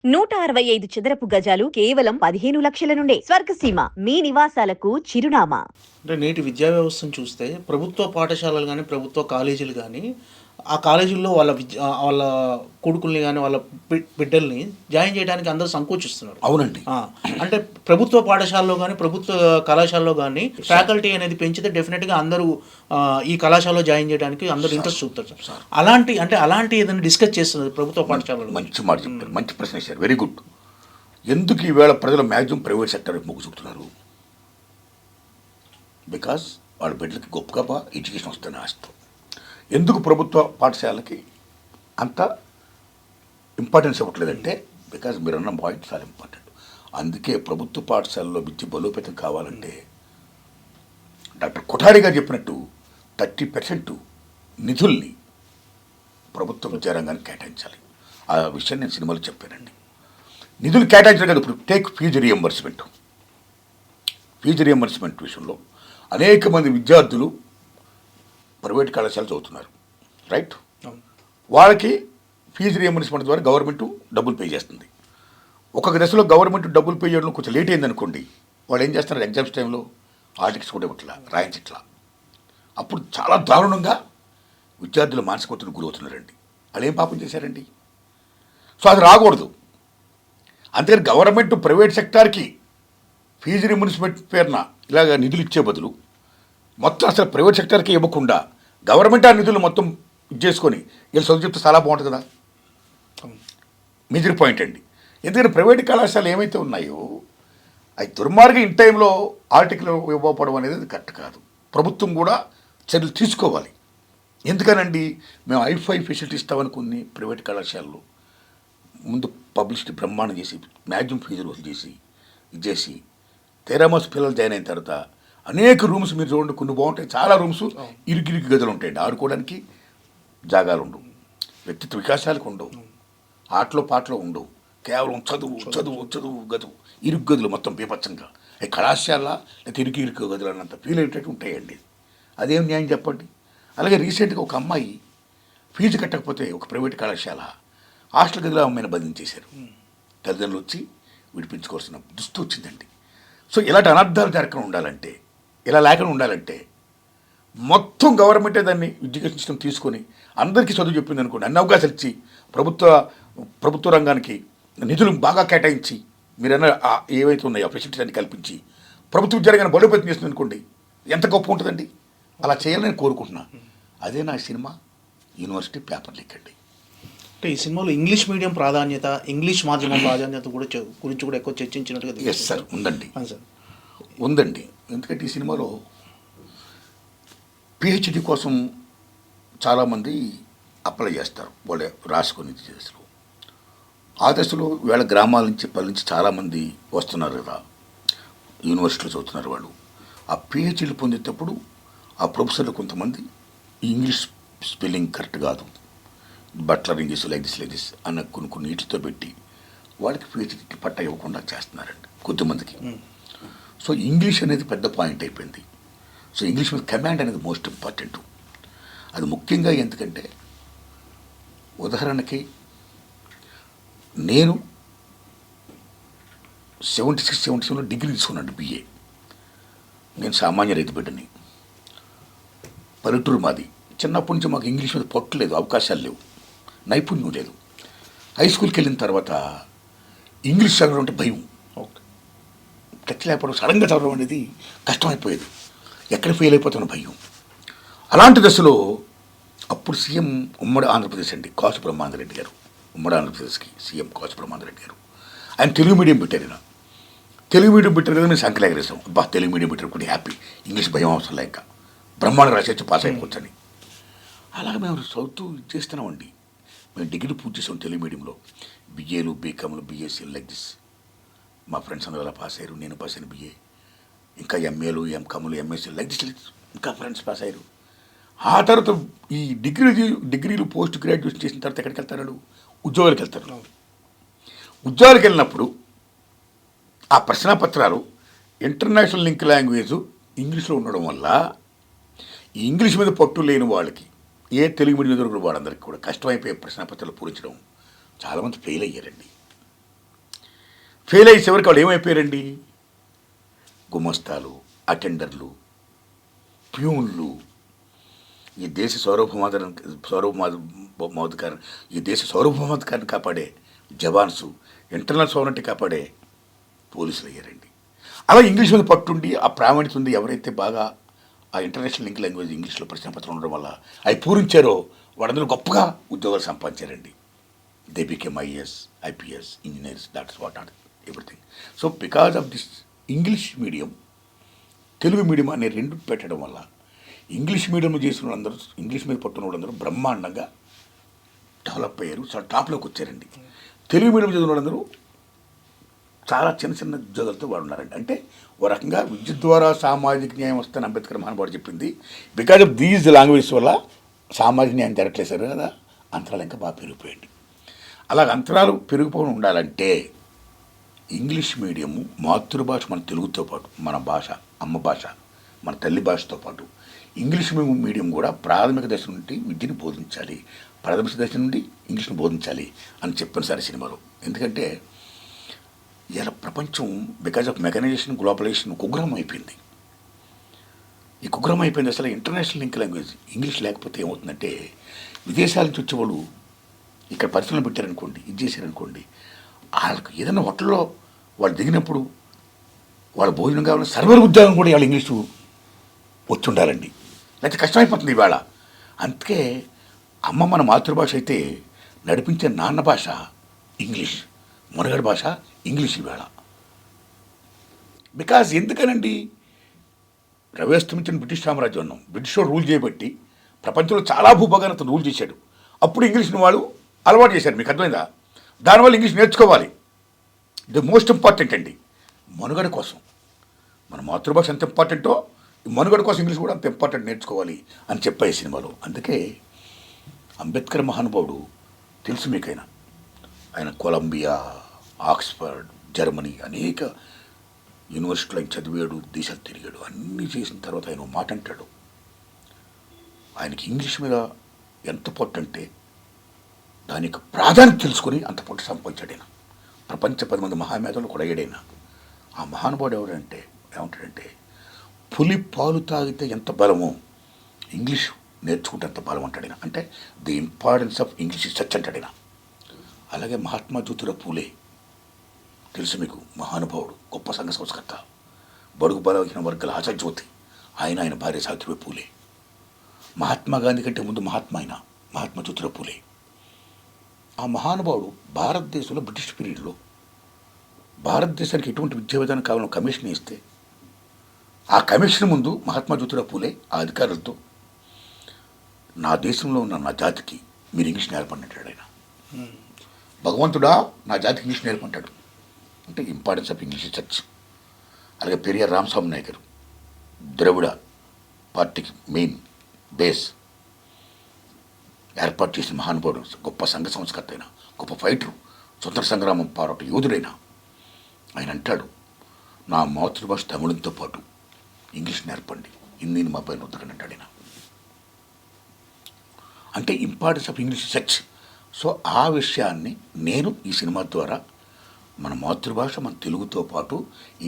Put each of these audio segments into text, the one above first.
165 చదరపు గజాలు కేవలం 15 లక్షల నుండే స్వర్గసీమ మీ నివాసాలకు చిరునామా. అంటే నేటి విద్యా వ్యవస్థను చూస్తే ప్రభుత్వ పాఠశాలలు గానీ, ప్రభుత్వ కాలేజీలు గానీ, ఆ కాలేజీల్లో వాళ్ళ కొడుకుల్ని గానీ, వాళ్ళ బిడ్డల్ని జాయిన్ చేయడానికి అందరూ సంకోచిస్తున్నారు. అవునండి. అంటే ప్రభుత్వ పాఠశాలలో గానీ, ప్రభుత్వ కళాశాలలో గానీ ఫ్యాకల్టీ అనేది పెంచితే డెఫినెట్‌గా అందరూ ఈ కళాశాలలో జాయిన్ చేయడానికి అందరూ ఇంట్రెస్ట్ చూపుతారు సార్. అలాంటి ఏదైనా డిస్కస్ చేస్తున్నారు ప్రభుత్వ పాఠశాలలో? మంచి మాట చెప్పారు. మంచి ప్రశ్న వేశారు. Very good. ఎందుకు ఈవేళ ప్రజలు మ్యాక్సిమం ప్రైవేట్ సెక్టర్ మొగ్గు చూపుతున్నారు? బికాస్ వాళ్ళ బిడ్డలకి గొప్ప గొప్ప ఎడ్యుకేషన్ వస్తుంది ఆశతో. ఎందుకు ప్రభుత్వ పాఠశాలకి అంత ఇంపార్టెన్స్ ఇవ్వట్లేదంటే బికాజ్ మీరు అన్న పాయింట్ చాలా ఇంపార్టెంట్. అందుకే ప్రభుత్వ పాఠశాలలో విద్య బలోపేతం కావాలంటే డాక్టర్ కొఠారి గారు చెప్పినట్టు 30% నిధుల్ని ప్రభుత్వ విద్యారంగానికి కేటాయించాలి. ఆ విషయం నేను సినిమాలో చెప్పానండి. నిధులు కేటాయించడం కదా. ఇప్పుడు టేక్ ఫీజు రియంబర్స్మెంట్ విషయంలో అనేక మంది విద్యార్థులు ప్రైవేట్ కళాశాల చదువుతున్నారు, రైట్? వాళ్ళకి ఫీజు రియంబర్స్మెంట్ ద్వారా గవర్నమెంట్ డబ్బులు పే చేస్తుంది. ఒక్కొక్క దశలో గవర్నమెంట్ డబ్బులు పే చేయడం కొంచెం లేట్ అయిందనుకోండి, వాళ్ళు ఏం చేస్తున్నారు, ఎగ్జామ్స్ టైంలో ఆర్టికల్స్ కూడా ఇట్లా రాయించట్లా. అప్పుడు చాలా దారుణంగా విద్యార్థులు మానసిక ఒత్తిడికి గురవుతున్నారండి. వాళ్ళు ఏం పాపం చేశారండి? సో అది రాకూడదు. అందుకని గవర్నమెంట్ ప్రైవేట్ సెక్టార్కి ఫీజు రియంబర్స్మెంట్ పేరున ఇలాగ నిధులు ఇచ్చే బదులు మొత్తం అసలు ప్రైవేట్ సెక్టర్కి ఇవ్వకుండా గవర్నమెంట్ ఆ నిధులు మొత్తం ఇచ్చేసుకొని వీళ్ళు చదువు చెప్తే చాలా బాగుంటుంది కదా. మేజర్ పాయింట్ అండి. ఎందుకంటే ప్రైవేట్ కళాశాలలు ఏమైతే ఉన్నాయో అవి దుర్మార్గం ఇన్ టైంలో ఆర్టికల్ ఇవ్వకపోవడం అనేది కరెక్ట్ కాదు. ప్రభుత్వం కూడా చర్యలు తీసుకోవాలి. ఎందుకనండి, మేము ఐఫై ఫెసిలిటీ ఇస్తామని కొన్ని ప్రైవేట్ కళాశాలలు ముందు పబ్లిసిటీ బ్రహ్మాండం చేసి మ్యాక్సిమం ఫీజులు వసూలు చేసి ఇచ్చేసి తెరామస్ పిల్లలు జాయిన్ అయిన తర్వాత అనేక రూమ్స్ మీరు చూడండి, కొన్ని బాగుంటాయి, చాలా రూమ్స్ ఇరుకిరికి గదులు ఉంటాయండి. ఆడుకోవడానికి జాగాలు ఉండవు, వ్యక్తిత్వ వికాసాలకు ఉండవు, ఆటలో పాటలో ఉండవు, కేవలం చదువు చదువు చదువు గదువు ఇరుకు గదులు మొత్తం బీభత్సంగా. అవి కళాశాల లేకపోతే ఇరుకు గదులు అన్నంత ఫీల్ అయ్యేటట్టు ఉంటాయండి. అదేం న్యాయం చెప్పండి. అలాగే రీసెంట్గా ఒక అమ్మాయి ఫీజు కట్టకపోతే ఒక ప్రైవేట్ కళాశాల హాస్టల్ గదిలో అమ్మాయిని బంధించేశారు. తల్లిదండ్రులు వచ్చి విడిపించుకోవాల్సిన దుస్థితి వచ్చిందండి. సో ఇలాంటి అనర్థాలు జరగకుండా ఉండాలంటే, ఇలా లేకుండా ఉండాలంటే మొత్తం గవర్నమెంటే దాన్ని ఎడ్యుకేషన్ సిస్టమ్ తీసుకొని అందరికీ చదువు చెప్పింది అనుకోండి, అన్ని అవకాశాలు ఇచ్చి ప్రభుత్వ రంగానికి నిధులు బాగా కేటాయించి మీరన్న ఏవైతే ఉన్నాయో ఫెసిలిటీస్ అన్ని కల్పించి ప్రభుత్వ విద్యారంగాన్ని బలోపేతం చేస్తుంది అనుకోండి, ఎంత గొప్ప ఉంటుందండి. అలా చేయాలని కోరుకుంటున్నా. అదే నా సినిమా యూనివర్సిటీ పేపర్ లీక్ అండి. అంటే ఈ సినిమాలో ఇంగ్లీష్ మీడియం ప్రాధాన్యత, ఇంగ్లీష్ మాధ్యమం ప్రాధాన్యత గురించి కూడా ఎక్కువ చర్చించినట్టుగా. ఎస్ సార్, ఉందండి. సార్ ఉందండి. ఎందుకంటే ఈ సినిమాలో పిహెచ్డి కోసం చాలామంది అప్లై చేస్తారు, వాళ్ళే రాసుకొని దశలో. ఆ దశలో వేళ గ్రామాల నుంచి పల్లె నుంచి చాలామంది వస్తున్నారు కదా, యూనివర్సిటీలో చదువుతున్నారు. వాళ్ళు ఆ పిహెచ్డీలు పొందేటప్పుడు ఆ ప్రొఫెసర్లు కొంతమంది ఇంగ్లీష్ స్పెల్లింగ్ కరెక్ట్ కాదు, బట్లర్ ఇంగ్లీష్ లైక్ దిస్ అన్న కొన్ని నీటితో పెట్టి వాళ్ళకి పిహెచ్డీ పట్ట ఇవ్వకుండా చేస్తున్నారండి కొద్దిమందికి. సో ఇంగ్లీష్ అనేది పెద్ద పాయింట్ అయిపోయింది. సో ఇంగ్లీష్ మీద కమాండ్ అనేది మోస్ట్ ఇంపార్టెంట్. అది ముఖ్యంగా ఎందుకంటే, ఉదాహరణకి నేను 76-77లో డిగ్రీ తీసుకున్నాను, BA. నేను సామాన్య రైతు బిడ్డని, పల్లెటూరు మాది. చిన్నప్పటి నుంచి మాకు ఇంగ్లీష్ మీద పట్టు లేదు, అవకాశాలు లేవు, నైపుణ్యం లేదు. హై స్కూల్కి వెళ్ళిన తర్వాత ఇంగ్లీష్ చదవడం అంటే భయం, టచ్ లేకపోవడం, సడన్గా చదవడం అనేది కష్టమైపోయేది, ఎక్కడ ఫెయిల్ అయిపోతున్న భయం. అలాంటి దశలో అప్పుడు సీఎం ఉమ్మడి ఆంధ్రప్రదేశ్ అండి కాసు బ్రహ్మానందరెడ్డి గారు, ఉమ్మడి ఆంధ్రప్రదేశ్కి సీఎం కాసు బ్రహ్మానందరెడ్డి గారు. ఆయన తెలుగు మీడియం పెట్టారు. తెలుగు మీడియం పెట్టారు కదా, మేము సంఖ్యలు ఎగరేసాం. అబ్బా తెలుగు మీడియం పెట్టారు కూడా హ్యాపీ, ఇంగ్లీష్ భయం అవసరం లేక బ్రహ్మాండంగా రాసేసి పాస్ అయిపోవచ్చని. అలాగే మేము చదువుతూ చేస్తున్నామండి. మేము డిగ్రీ పూర్తి చేసాం తెలుగు మీడియంలో, BAలు BComలు BSc లైక్ దిస్. మా ఫ్రెండ్స్ అందరూ అలా పాస్ అయ్యారు, నేను పాస్ అయిన BA, ఇంకా MAలు MComలు MSc లైక్ దిస్, ఇంకా ఫ్రెండ్స్ పాస్ అయ్యారు. ఆ తర్వాత ఈ డిగ్రీలు పోస్ట్ గ్రాడ్యుయేషన్ చేసిన తర్వాత ఎక్కడికి వెళ్తారు, ఉద్యోగాలకు వెళ్తారు. ఉద్యోగాలకు వెళ్ళినప్పుడు ఆ ప్రశ్నపత్రాలు ఇంటర్నేషనల్ లింక్ లాంగ్వేజ్ ఇంగ్లీష్లో ఉండడం వల్ల ఈ ఇంగ్లీష్ మీద పట్టు లేని వాళ్ళకి, ఏ తెలుగు మీడియం దొరికిన వాళ్ళందరికీ కూడా కష్టమైపోయే ప్రశ్నపత్రాలు పూరించడం. చాలామంది ఫెయిల్ అయ్యారండి. ఫెయిల్ అయ్యే చివరికి వాళ్ళు ఏమైపోయారండి? గుమస్తాలు, అటెండర్లు, ప్యూన్లు, ఈ దేశ సార్వభౌమాధికారాన్ని కాపాడే జవాన్సు, ఇంటర్నల్ సోవరెంటీ కాపాడే పోలీసులు అయ్యారండి. అలా ఇంగ్లీష్ మీద పట్టుండి ఆ ప్రావీణ్యత ఉంది ఎవరైతే బాగా ఆ ఇంటర్నేషనల్ లింక్ లాంగ్వేజ్ ఇంగ్లీష్లో ప్రశ్నపత్రం ఉండడం వల్ల అవి పూరించారో వాళ్ళందరూ గొప్పగా ఉద్యోగాలు సంపాదించారండి. They became IAS, IPS, engineers, that's what not everything. So because of this English medium, Telugu medium అనే రెండు పెట్టడం వల్ల ఇంగ్లీష్ మీడియం చేసిన వాళ్ళందరూ, ఇంగ్లీష్ మీద పట్టున్న వాళ్ళందరూ బ్రహ్మాండంగా డెవలప్ అయ్యారు, చాలా టాప్లోకి వచ్చారండి. తెలుగు మీడియం చదివిన వాళ్ళందరూ చాలా చిన్న చిన్న ఉద్యోగాలతో వాడు ఉన్నారండి. అంటే ఓ రకంగా విద్య ద్వారా సామాజిక న్యాయం వస్తుందని అంబేద్కర్ మహానుభావుడు చెప్పింది. బికాజ్ ఆఫ్ దీస్ లాంగ్వేజెస్ వల్ల సామాజిక న్యాయం జరగట్లేదు సార్ కదా, అంతరాలు ఇంకా బాగా పెరిగిపోయింది. అలాగ అంతరాలు పెరిగిపోయి ఉండాలంటే ఇంగ్లీష్ మీడియము మాతృభాష మన తెలుగుతో పాటు, మన భాష, అమ్మ భాష, మన తల్లి భాషతో పాటు ఇంగ్లీష్ మీడియం కూడా ప్రాథమిక దశ నుండి విద్యను బోధించాలి, ప్రాథమిక దశ నుండి ఇంగ్లీష్ను బోధించాలి అని చెప్పాను సార్ సినిమాలో. ఎందుకంటే ఇలా ప్రపంచం బికాజ్ ఆఫ్ మెకనైజేషన్, గ్లోబలైజేషన్ కుగ్రహం అయిపోయింది. ఈ కుగ్రహం అయిపోయింది. అసలు ఇంటర్నేషనల్ లింక్ లాంగ్వేజ్ ఇంగ్లీష్ లేకపోతే ఏమవుతుందంటే విదేశాల నుంచి వచ్చేవాళ్ళు ఇక్కడ పరిశ్రమలు పెట్టారనుకోండి, ఇది చేశారనుకోండి, వాళ్ళకి ఏదైనా హోటల్లో వాళ్ళు దిగినప్పుడు వాళ్ళ భోజనం కావాలని సర్వర్ ఉద్యోగం కూడా వాళ్ళు ఇంగ్లీషు వచ్చి ఉండాలండి, లేకపోతే కష్టమైపోతుంది ఇవాళ. అందుకే అమ్మ మన మాతృభాష అయితే నడిపించే నాన్న భాష ఇంగ్లీష్, మునగడ భాష ఇంగ్లీష్ ఇవాళ. బికాజ్ ఎందుకనండి, రవేస్తమించిన బ్రిటిష్ సామ్రాజ్యం ఉన్నాం, బ్రిటిష్ వాడు రూల్ చేయబట్టి ప్రపంచంలో చాలా భూభాగాన్ని అతను రూల్ చేశాడు. అప్పుడు ఇంగ్లీష్ని వాళ్ళు అలవాటు చేశారు. మీకు అర్థమైందా? దానివల్ల ఇంగ్లీష్ నేర్చుకోవాలి. ఇది మోస్ట్ ఇంపార్టెంట్ అండి మనుగడ కోసం. మన మాతృభాష ఎంత ఇంపార్టెంటో ఈ మనుగడ కోసం ఇంగ్లీష్ కూడా అంత ఇంపార్టెంట్ నేర్చుకోవాలి అని చెప్పాయి సినిమాలో. అందుకే అంబేద్కర్ మహానుభావుడు తెలుసు మీకైనా, ఆయన కొలంబియా, ఆక్స్ఫర్డ్, జర్మనీ అనేక యూనివర్సిటీలో ఆయన చదివాడు, దేశాలు తిరిగాడు. అన్నీ చేసిన తర్వాత ఆయన మాట అంటాడు, ఆయనకి ఇంగ్లీష్ మీద ఎంత పొట్టు అంటే దానికి ప్రాధాన్యత తెలుసుకొని అంత పొట్టు సంపాదించాడు ఆయన. ప్రపంచ 10 మంది మహామేధలు కూడా అయ్యాడైనా. ఆ మహానుభావుడు ఎవరంటే ఏమంటాడంటే, పులి పాలు తాగితే ఎంత బలమో ఇంగ్లీష్ నేర్చుకుంటే ఎంత బలం అంటాడు. అంటే the importance of English such అంటాడు. అలాగే మహాత్మా జ్యోతిరావు పూలే తెలుసు మీకు, మహానుభావుడు, గొప్ప సంఘ సంస్కర్త, బడుగు బలహీన వర్గాల ఆశాజ్యోతి. ఆయన భార్య సావిత్రిబాయి పూలే. మహాత్మా గాంధీ కంటే ముందు మహాత్మా జ్యోతిరావు పూలే. ఆ మహానుభావుడు భారతదేశంలో బ్రిటిష్ పీరియడ్లో భారతదేశానికి ఎటువంటి విద్యా విధానం కావాలని కమిషన్ ఇస్తే ఆ కమిషన్ ముందు మహాత్మా జ్యోతిరావు పూలే ఆ అధికారులతో, నా దేశంలో ఉన్న నా జాతికి మీరు ఇంగ్లీష్ నేర్పంటాడు ఆయన. భగవంతుడా నా జాతికి ఇంగ్లీష్ నేర్పంటాడు. అంటే ఇంపార్టెన్స్ ఆఫ్ ఇంగ్లీష్ చర్చ్. అలాగే పెరియార్ రామస్వామి నాయక్ గారు ద్రవిడ పార్టీకి మెయిన్ బేస్ ఏర్పాటు చేసిన మహానుభావుడు, గొప్ప సంఘ సంస్కర్త అయిన, గొప్ప ఫైటరు, స్వతంత్ర సంగ్రామం పోరాట యోధుడైన ఆయన అంటాడు, నా మాతృభాష తమిళంతో పాటు ఇంగ్లీష్ నేర్పండి, హిందీని మా పైన వద్దరని అంటాడు ఆయన. అంటే importance of English such. So ఆ విషయాన్ని నేను ఈ సినిమా ద్వారా మన మాతృభాష, మన తెలుగుతో పాటు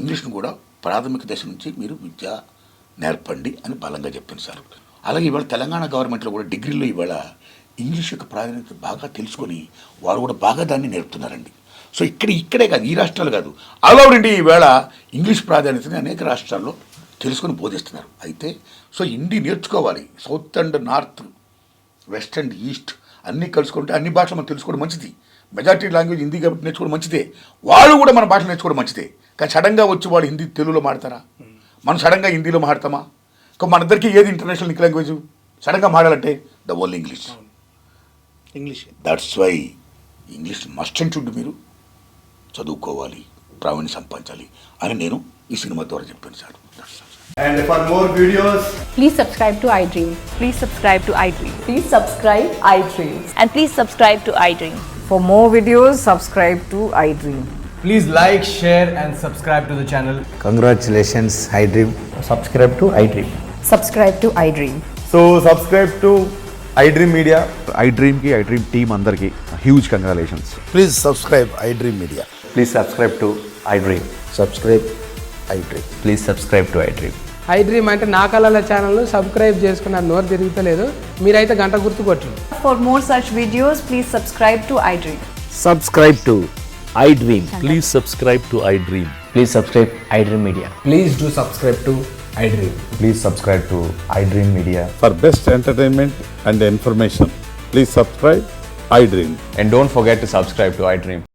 ఇంగ్లీష్ను కూడా ప్రాథమిక దశ నుంచి మీరు విద్య నేర్పండి అని బలంగా చెప్పింది సార్. అలాగే ఇవాళ తెలంగాణ గవర్నమెంట్లో కూడా డిగ్రీలో ఇవాళ ఇంగ్లీష్ యొక్క ప్రాధాన్యత బాగా తెలుసుకొని వారు కూడా బాగా దాన్ని నేర్పుతున్నారండి. సో ఇక్కడే కాదు, ఈ రాష్ట్రాలు కాదు, ఆల్ ఓవర్ ఇండియా ఈవేళ ఇంగ్లీష్ ప్రాధాన్యతని అనేక రాష్ట్రాల్లో తెలుసుకొని బోధిస్తున్నారు. అయితే సో హిందీ నేర్చుకోవాలి. South and north, west and east అన్నీ కలుసుకుంటే అన్ని భాషలు మనం తెలుసుకోవడం మంచిది. మెజారిటీ లాంగ్వేజ్ హిందీ కాబట్టి నేర్చుకోవడం మంచిదే. వాళ్ళు కూడా మన భాష నేర్చుకోవడం మంచిదే. కానీ సడన్గా వచ్చి వాళ్ళు హిందీ తెలుగులో మాడతారా? మనం సడన్గా హిందీలో మాడతామా? మన ఇద్దరికి ఏది ఇంటర్నేషనల్ లింక్ లాంగ్వేజ్? సడన్గా మాడాలంటే the only English. That's why English must and should మీరు చదువుకోవాలి, ప్రావీణ్యం సంపాదించాలి అని నేను ఈ సినిమా ద్వారా చెప్పాను sir. And for more videos, please subscribe to iDream. Please subscribe to iDream. Please subscribe iDream. And please subscribe to iDream. For more videos, subscribe to iDream. please like, share and subscribe to the channel. Congratulations, iDream. Subscribe to iDream. Subscribe to iDream. So subscribe to iDream Media. iDream team అందరికి huge congratulations. Please subscribe iDream Media. Please subscribe to iDream. Subscribe iDream. Please subscribe to iDream. I dream అంటే నా కళల ఛానల్ను subscribe చేసుకున్న నోరు తిరుగుతలేదు, మీరైతే గంట గుర్తు కొట్టండి. For more such videos, please subscribe to iDream. Subscribe to iDream. Please subscribe to iDream. Please subscribe iDream Media. Please do subscribe to iDream. Please subscribe to iDream Media. For best entertainment and information, please subscribe iDream. And don't forget to subscribe to iDream.